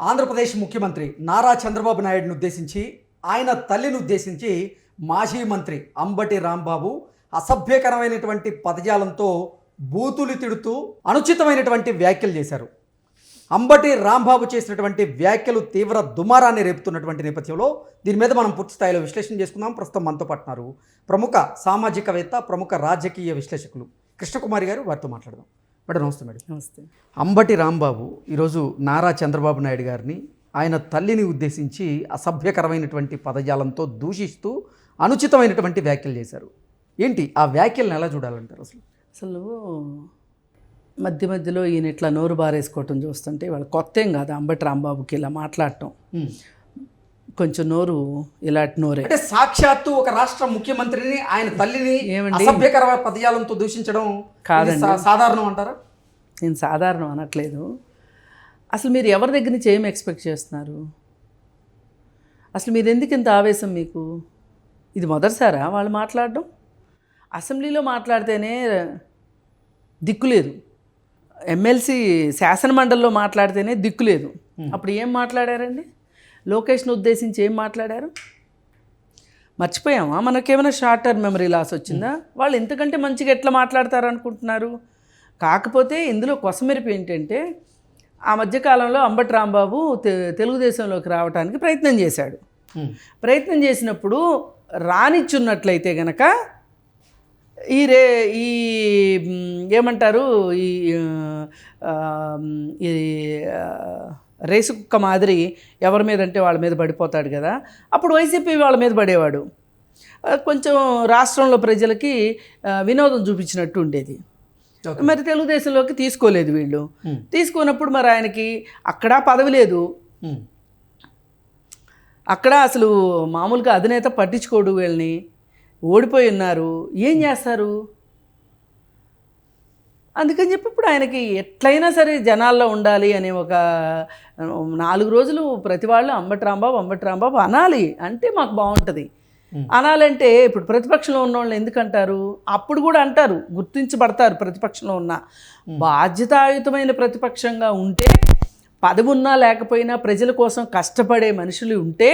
ఆంధ్రప్రదేశ్ ముఖ్యమంత్రి నారా చంద్రబాబు నాయుడును ఉద్దేశించి ఆయన తల్లిని ఉద్దేశించి మాజీ మంత్రి అంబటి రాంబాబు అసభ్యకరమైనటువంటి పదజాలంతో బూతులు తిడుతూ అనుచితమైనటువంటి వ్యాఖ్యలు చేశారు. అంబటి రాంబాబు చేసినటువంటి వ్యాఖ్యలు తీవ్ర దుమారాన్ని రేపుతున్నటువంటి నేపథ్యంలో దీని మీద మనం పూర్తి స్థాయిలో విశ్లేషణ చేసుకుందాం. ప్రస్తుతం మనతో పాటున్నారు ప్రముఖ సామాజికవేత్త, ప్రముఖ రాజకీయ విశ్లేషకులు కృష్ణకుమారి గారు. వారితో మాట్లాడదాం. మేడం నమస్తే. మేడం నమస్తే. అంబటి రాంబాబు ఈరోజు నారా చంద్రబాబు నాయుడు గారిని, ఆయన తల్లిని ఉద్దేశించి అసభ్యకరమైనటువంటి పదజాలంతో దూషిస్తూ అనుచితమైనటువంటి వ్యాఖ్యలు చేశారు. ఏంటి ఆ వ్యాఖ్యలను ఎలా చూడాలంటారు? అసలు మధ్య మధ్యలో ఈయన ఇట్లా నోరు బారేసుకోవటం చూస్తుంటే వాళ్ళు కొత్త ఏం కాదు. అంబటి రాంబాబుకి ఇలా మాట్లాడటం కొంచెం నోరు ఇలాంటి నోరే. అంటే సాక్షాత్తు ఒక రాష్ట్ర ముఖ్యమంత్రిని, ఆయన తల్లిని ఏమండి అసభ్యకర పదజాలంతో దూషించడం కాదండి. సాధారణం అంటారా? నేను సాధారణం అనట్లేదు. అసలు మీరు ఎవరి దగ్గర నుంచి ఏం ఎక్స్పెక్ట్ చేస్తున్నారు? అసలు మీరు ఎందుకు ఇంత ఆవేశం? మీకు ఇది మొదటిసారా వాళ్ళు మాట్లాడడం? అసెంబ్లీలో మాట్లాడితేనే దిక్కులేదు, ఎమ్మెల్సీ శాసనమండలిలో మాట్లాడితేనే దిక్కులేదు. అప్పుడు ఏం మాట్లాడారండి? లోకేష్ను ఉద్దేశించి ఏం మాట్లాడారు? మర్చిపోయామా? మనకేమైనా షార్ట్ టర్మ్ మెమరీ లాస్ వచ్చిందా? వాళ్ళు ఇంతకంటే మంచిగా ఎట్లా మాట్లాడతారు అనుకుంటున్నారు? కాకపోతే ఇందులో కొసమెరుపు ఏంటంటే ఆ మధ్యకాలంలో అంబటి రాంబాబు తెలుగుదేశంలోకి రావడానికి ప్రయత్నం చేశాడు. ప్రయత్నం చేసినప్పుడు రానిచ్చున్నట్లయితే గనక ఈ ఏమంటారు, ఈ రేసు కుక్క మాదిరి ఎవరి మీద అంటే వాళ్ళ మీద పడిపోతాడు కదా. అప్పుడు వైసీపీ వాళ్ళ మీద పడేవాడు. కొంచెం రాష్ట్రంలో ప్రజలకి వినోదం చూపించినట్టు ఉండేది. మరి తెలుగుదేశంలోకి తీసుకోలేదు వీళ్ళు. తీసుకున్నప్పుడు మరి ఆయనకి అక్కడ పదవి లేదు, అక్కడ అసలు మామూలుగా అధినేత పట్టించుకోడు. వీళ్ళని ఓడిపోయి ఉన్నారు, ఏం చేస్తారు? అందుకని చెప్పి ఇప్పుడు ఆయనకి ఎట్లయినా సరే జనాల్లో ఉండాలి అనే ఒక 4 రోజులు ప్రతి వాళ్ళు అంబటి రాంబాబు అనాలి అంటే మాకు బాగుంటుంది. అనాలంటే ఇప్పుడు ప్రతిపక్షంలో ఉన్న వాళ్ళని ఎందుకంటారు? అప్పుడు కూడా అంటారు, గుర్తించబడతారు. ప్రతిపక్షంలో ఉన్న బాధ్యతాయుతమైన ప్రతిపక్షంగా ఉంటే, పదవి ఉన్నా లేకపోయినా ప్రజల కోసం కష్టపడే మనుషులు ఉంటే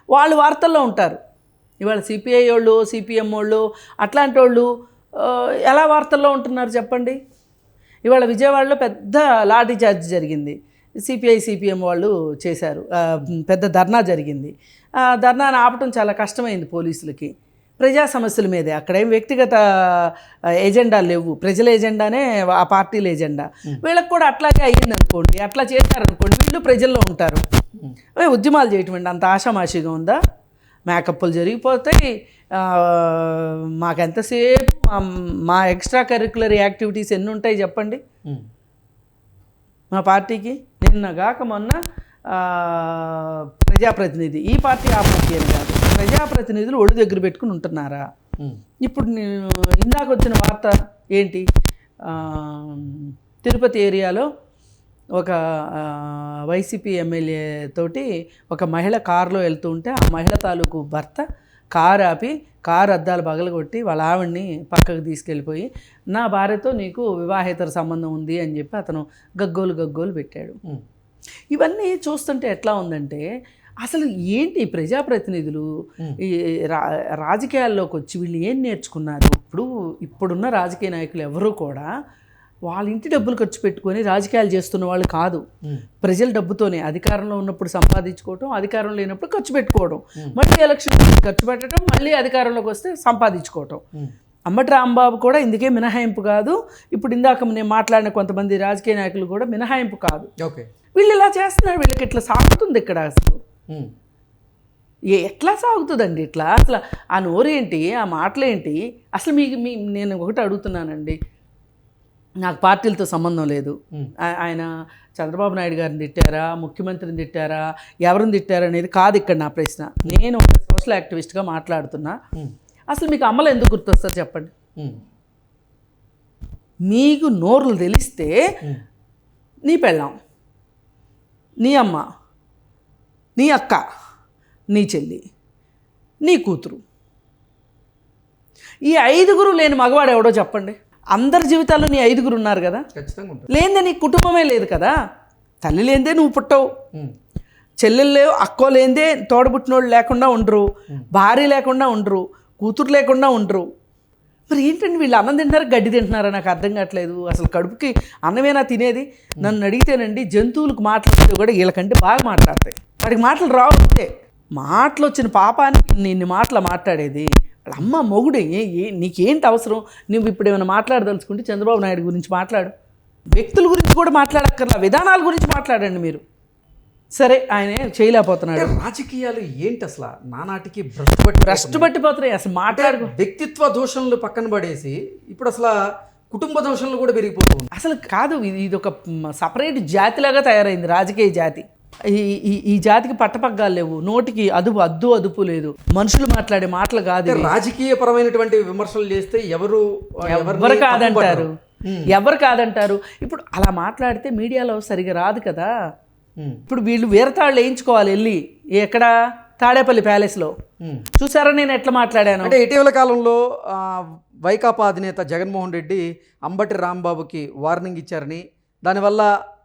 వాళ్ళు వార్తల్లో ఉంటారు. ఇవాళ సిపిఐ వాళ్ళు, సిపిఎం వాళ్ళు, అట్లాంటి వాళ్ళు ఎలా వార్తల్లో ఉంటున్నారు చెప్పండి? ఇవాళ విజయవాడలో పెద్ద లాఠీ చార్జ్ జరిగింది. సిపిఐ సిపిఎం వాళ్ళు చేశారు, పెద్ద ధర్నా జరిగింది. ధర్నాను ఆపటం చాలా కష్టమైంది పోలీసులకి. ప్రజా సమస్యల మీదే, అక్కడేం వ్యక్తిగత ఎజెండాలు లేవు, ప్రజల ఎజెండానే ఆ పార్టీల ఎజెండా. వీళ్ళకి కూడా అట్లాగే అయ్యింది అనుకోండి, అట్లా చేశారనుకోండి, వీళ్ళు ప్రజల్లో ఉంటారు. ఉద్యమాలు చేయటం అంత ఆషామాషిగా ఉందా? మేకప్లు జరిగిపోతాయి. మాకెంతసేపు మా ఎక్స్ట్రా కరిక్యులర్ యాక్టివిటీస్ ఎన్ని ఉంటాయి చెప్పండి మా పార్టీకి. నిన్నగాక మొన్న ప్రజాప్రతినిధి, ఈ పార్టీ ఆ పార్టీ అని కాదు, ప్రజాప్రతినిధులు ఒళ్ళు దగ్గర పెట్టుకుని ఉంటున్నారా? ఇప్పుడు ఇందాక వచ్చిన వార్త ఏంటి? తిరుపతి ఏరియాలో ఒక వైసీపీ ఎమ్మెల్యే తోటి ఒక మహిళ కారులో వెళ్తూ ఉంటే ఆ మహిళ తాలూకు భర్త కారు ఆపి కారు అద్దాలు పగలగొట్టి వాళ్ళ ఆవిడ్ని పక్కకు తీసుకెళ్ళిపోయి, నా భార్యతో నీకు వివాహేతర సంబంధం ఉంది అని చెప్పి అతను గగ్గోలు పెట్టాడు. ఇవన్నీ చూస్తుంటే ఎట్లా ఉందంటే, అసలు ఏంటి ప్రజాప్రతినిధులు ఈ రాజకీయాల్లోకి వచ్చి వీళ్ళు ఏం నేర్చుకున్నారు? ఇప్పుడున్న రాజకీయ నాయకులు ఎవరూ కూడా వాళ్ళ ఇంటి డబ్బులు ఖర్చు పెట్టుకొని రాజకీయాలు చేస్తున్న వాళ్ళు కాదు. ప్రజల డబ్బుతోనే అధికారంలో ఉన్నప్పుడు సంపాదించుకోవటం, అధికారం లేనప్పుడు ఖర్చు పెట్టుకోవడం, మళ్ళీ ఎలక్షన్ ఖర్చు పెట్టడం, మళ్ళీ అధికారంలోకి వస్తే సంపాదించుకోవటం. అంబటి రాంబాబు కూడా ఇందుకే మినహాయింపు కాదు. ఇప్పుడు ఇందాక నేను మాట్లాడిన కొంతమంది రాజకీయ నాయకులు కూడా మినహాయింపు కాదు. వీళ్ళు ఇలా చేస్తున్నారు. వీళ్ళకి ఇట్లా సాగుతుంది ఇక్కడ. అసలు ఎట్లా సాగుతుందండి ఇట్లా? అసలు ఆ నోరేంటి, ఆ మాటలేంటి? అసలు నేను ఒకటి అడుగుతున్నానండి, నాకు పార్టీలతో సంబంధం లేదు. ఆయన చంద్రబాబు నాయుడు గారిని తిట్టారా, ముఖ్యమంత్రిని తిట్టారా, ఎవరిని తిట్టారా అనేది కాదు ఇక్కడ నా ప్రశ్న. నేను ఒక సోషల్ యాక్టివిస్ట్గా మాట్లాడుతున్నా. అసలు మీకు అమ్మలు ఎందుకు గుర్తొస్తారు చెప్పండి? మీకు నోరులు తెలిస్తే నీ పెళ్ళాం, నీ అమ్మ, నీ అక్క, నీ చెల్లి, నీ కూతురు, ఈ 5 లేని మగవాడు ఎవడో చెప్పండి? అందరి జీవితాల్లో నీ 5 ఉన్నారు కదా. లేనిదే నీ కుటుంబమే లేదు కదా. తల్లి లేనిదే నువ్వు పుట్టవు, చెల్లెళ్ళు అక్కో లేనిదే తోడబుట్టినోళ్ళు లేకుండా ఉండరు, భార్య లేకుండా ఉండరు, కూతురు లేకుండా ఉండరు. మరి ఏంటండి వీళ్ళు అన్నం తింటున్నారు గడ్డి తింటున్నారా? నాకు అర్థం కావట్లేదు. అసలు కడుపుకి అన్నమేనా తినేది? నన్ను అడిగితేనండి జంతువులకు మాట్లాడితే కూడా వీళ్ళకంటే బాగా మాట్లాడతాయి. వాడికి మాటలు రావు. అంతే మాటలు వచ్చిన పాపానికి నిన్ను మాటలు మాట్లాడేది. వాళ్ళ అమ్మ మొగుడు నీకేంటి అవసరం? నువ్వు ఇప్పుడు ఏమైనా మాట్లాడదలుచుకుంటే చంద్రబాబు నాయుడు గురించి మాట్లాడు. వ్యక్తుల గురించి కూడా మాట్లాడక్కర్లా, విధానాల గురించి మాట్లాడండి మీరు. సరే ఆయన చేయలేకపోతున్నాడు. రాజకీయాలు ఏంటి అసలు నానాటికి భ్రష్టు పట్టిపోతున్నాయి. అసలు మాట్లాడు వ్యక్తిత్వ దూషణలు పక్కన పడేసి ఇప్పుడు అసలు కుటుంబ దూషణలు కూడా పెరిగిపోతుంది. అసలు కాదు, ఇది ఒక సపరేట్ జాతిలాగా తయారైంది, రాజకీయ జాతి. ఈ జాతికి పట్టపగ్గాలు లేవు, నోటికి అదుపు లేదు, మనుషులు మాట్లాడే మాటలు కాదు. రాజకీయ పరమైనటువంటి విమర్శలు చేస్తే ఎవరు కాదంటారు, ఎవరు కాదంటారు. ఇప్పుడు అలా మాట్లాడితే మీడియాలో సరిగా రాదు కదా. ఇప్పుడు వీళ్ళు వీరతాళ్ళు వేయించుకోవాలి వెళ్ళి ఎక్కడ తాడేపల్లి ప్యాలెస్లో. చూసారా నేను ఎట్లా మాట్లాడాను? అంటే ఇటీవల కాలంలో వైకాపా అధినేత జగన్మోహన్ రెడ్డి అంబటి రాంబాబుకి వార్నింగ్ ఇచ్చారని, దానివల్ల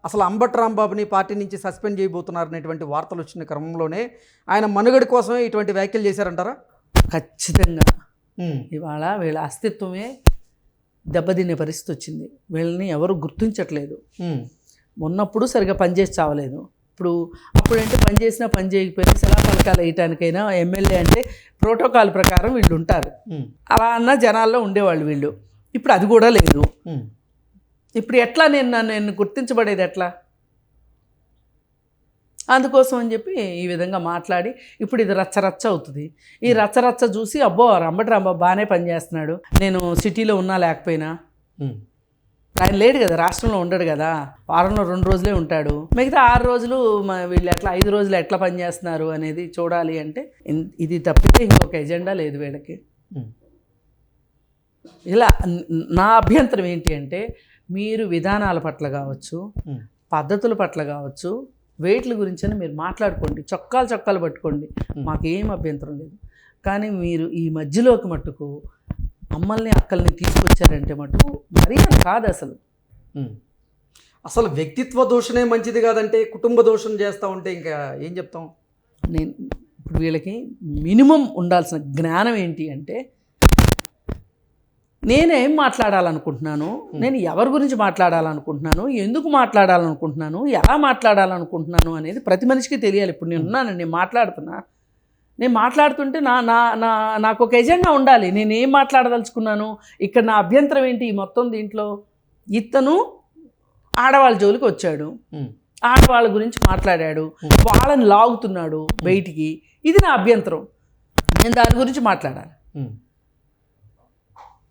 అసలు అంబటి రాంబాబుని పార్టీ నుంచి సస్పెండ్ చేయబోతున్నారనేటువంటి వార్తలు వచ్చిన క్రమంలోనే ఆయన మనుగడ కోసమే ఇటువంటి వ్యాఖ్యలు చేశారంటారా? ఖచ్చితంగా. ఇవాళ వీళ్ళ అస్తిత్వమే దెబ్బతినే పరిస్థితి వచ్చింది. వీళ్ళని ఎవరు గుర్తించట్లేదు. ఉన్నప్పుడు సరిగా పనిచేసి చావలేదు. అప్పుడంటే పని చేసినా పని చేయకపోయినా సలహా పలకాలు వేయటానికైనా ఎమ్మెల్యే అంటే ప్రోటోకాల్ ప్రకారం వీళ్ళు ఉంటారు. అలా అన్న జనాల్లో ఉండేవాళ్ళు వీళ్ళు. ఇప్పుడు అది కూడా లేదు. ఇప్పుడు ఎట్లా నేను గుర్తించబడేది ఎట్లా? అందుకోసం అని చెప్పి ఈ విధంగా మాట్లాడి ఇప్పుడు ఇది రచ్చరచ్చ అవుతుంది. ఈ రచ్చరచ్చ చూసి అబ్బో అంబటి రాంబాబు బాగానే పనిచేస్తున్నాడు, నేను సిటీలో ఉన్నా లేకపోయినా. ఆయన లేడు కదా, రాష్ట్రంలో ఉండడు కదా, వారంలో 2 రోజులే ఉంటాడు. మిగతా 6 రోజులు వీళ్ళు ఎట్లా 5 రోజులు ఎట్లా పనిచేస్తున్నారు అనేది చూడాలి. అంటే ఇది తప్పితే ఇంకొక ఎజెండా లేదు వీళ్ళకి. ఇలా నా అభ్యంతరం ఏంటి అంటే, మీరు విధానాల పట్ల కావచ్చు, పద్ధతుల పట్ల కావచ్చు, వెయిట్ల గురించి అని మీరు మాట్లాడుకోండి, చొక్కాలు పట్టుకోండి, మాకేం అభ్యంతరం లేదు. కానీ మీరు ఈ మధ్యలోకి మట్టుకు అమ్మల్ని అక్కల్ని తీసుకొచ్చారంటే మటుకు మరీ అది కాదు. అసలు వ్యక్తిత్వ దూషణే మంచిది కాదంటే కుటుంబ దూషణ చేస్తూ ఉంటే ఇంకా ఏం చెప్తాం? నేను ఇప్పుడు వీళ్ళకి మినిమం ఉండాల్సిన జ్ఞానం ఏంటి అంటే, నేనేం మాట్లాడాలనుకుంటున్నాను, నేను ఎవరి గురించి మాట్లాడాలనుకుంటున్నాను, ఎందుకు మాట్లాడాలనుకుంటున్నాను, ఎలా మాట్లాడాలనుకుంటున్నాను అనేది ప్రతి మనిషికి తెలియాలి. ఇప్పుడు నేను ఉన్నాను, నేను మాట్లాడుతుంటే నాకు ఒక ఎజెండా ఉండాలి. నేను ఏం మాట్లాడదలుచుకున్నాను, ఇక్కడ నా అభ్యంతరం ఏంటి ఈ మొత్తం దీంట్లో. ఇతను ఆడవాళ్ళ జోలికి వచ్చాడు, ఆడవాళ్ళ గురించి మాట్లాడాడు, వాళ్ళని లాగుతున్నాడు బయటికి, ఇది నా అభ్యంతరం, నేను దాని గురించి మాట్లాడాలి.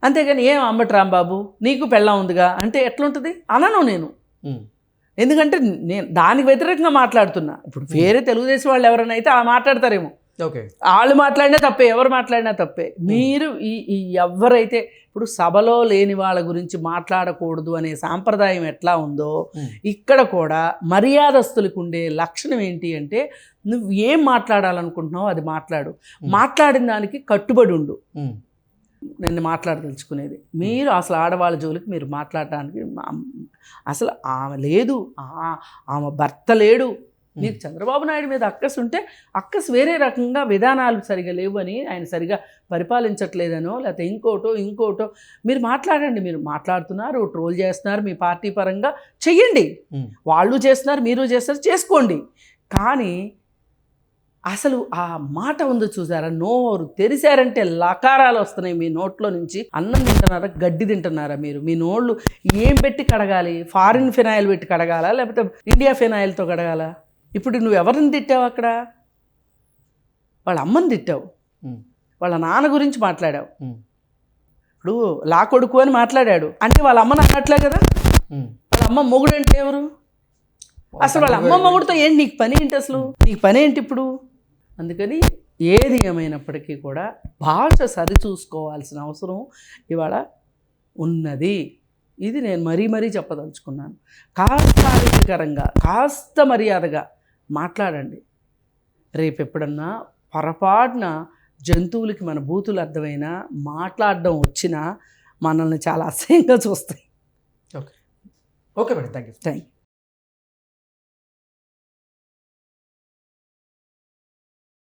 అంతేగాని ఏం అంబటి రాంబాబు నీకు పెళ్ళం ఉందిగా అంటే ఎట్లుంటుంది అనను నేను. ఎందుకంటే నేను దానికి వ్యతిరేకంగా మాట్లాడుతున్నా. ఇప్పుడు వేరే తెలుగుదేశం వాళ్ళు ఎవరైనా అయితే అలా మాట్లాడతారేమో, వాళ్ళు మాట్లాడినా తప్పే, ఎవరు మాట్లాడినా తప్పే. మీరు ఈ ఎవరైతే ఇప్పుడు సభలో లేని వాళ్ళ గురించి మాట్లాడకూడదు అనే సాంప్రదాయం ఎట్లా ఉందో, ఇక్కడ కూడా మర్యాదస్తులకు ఉండే లక్షణం ఏంటి అంటే, నువ్వు ఏం మాట్లాడాలనుకుంటున్నావో అది మాట్లాడు, మాట్లాడిన దానికి కట్టుబడి ఉండు. నేను మాట్లాడదలుచుకునేది మీరు అసలు ఆడవాళ్ళ జోలికి మీరు మాట్లాడటానికి అసలు ఆమె లేదు, ఆమె భర్త లేడు. మీకు చంద్రబాబు నాయుడు మీద అక్కసు ఉంటే అక్కసు వేరే రకంగా విధానాలు సరిగా లేవు అని, ఆయన సరిగా పరిపాలించట్లేదనో లేకపోతే ఇంకోటో మీరు మాట్లాడండి. మీరు మాట్లాడుతున్నారు, ట్రోల్ చేస్తున్నారు, మీ పార్టీ పరంగా చెయ్యండి, వాళ్ళు చేస్తున్నారు, మీరు చేస్తారు, చేసుకోండి. కానీ అసలు ఆ మాట ఉందో చూసారా, నోరు తెరిశారంటే లకారాలు వస్తున్నాయి మీ నోట్లో నుంచి. అన్నం తింటున్నారా, గడ్డి తింటున్నారా మీరు? మీ నోళ్ళు ఏం పెట్టి కడగాలి? ఫారిన్ ఫినాయిల్ పెట్టి కడగాలా, లేకపోతే ఇండియా ఫినాయిల్తో కడగాలా? ఇప్పుడు నువ్వు ఎవరిని తిట్టావు అక్కడ? వాళ్ళ అమ్మని తిట్టావు, వాళ్ళ నాన్న గురించి మాట్లాడావు. ఇప్పుడు లా కొడుకు అని మాట్లాడాడు అంటే వాళ్ళ అమ్మని అన్నట్లే కదా. వాళ్ళ అమ్మ మొగుడు అంటే ఎవరు? అసలు వాళ్ళ అమ్మ మొగుడుతో ఏంటి నీకు పని ఏంటి? అసలు నీకు పని ఏంటి ఇప్పుడు? అందుకని ఏది ఏమైనప్పటికీ కూడా భాష సరిచూసుకోవాల్సిన అవసరం ఇవాళ ఉన్నది. ఇది నేను మరీ చెప్పదలుచుకున్నాను. కాస్త ఆరోగ్యకరంగా, కాస్త మర్యాదగా మాట్లాడండి. రేపు ఎప్పుడన్నా పొరపాటున జంతువులకి మన బూతులు అర్థమైనా మాట్లాడడం వచ్చినా మనల్ని చాలా అసహ్యంగా చూస్తాయి. Okay madam, thank you.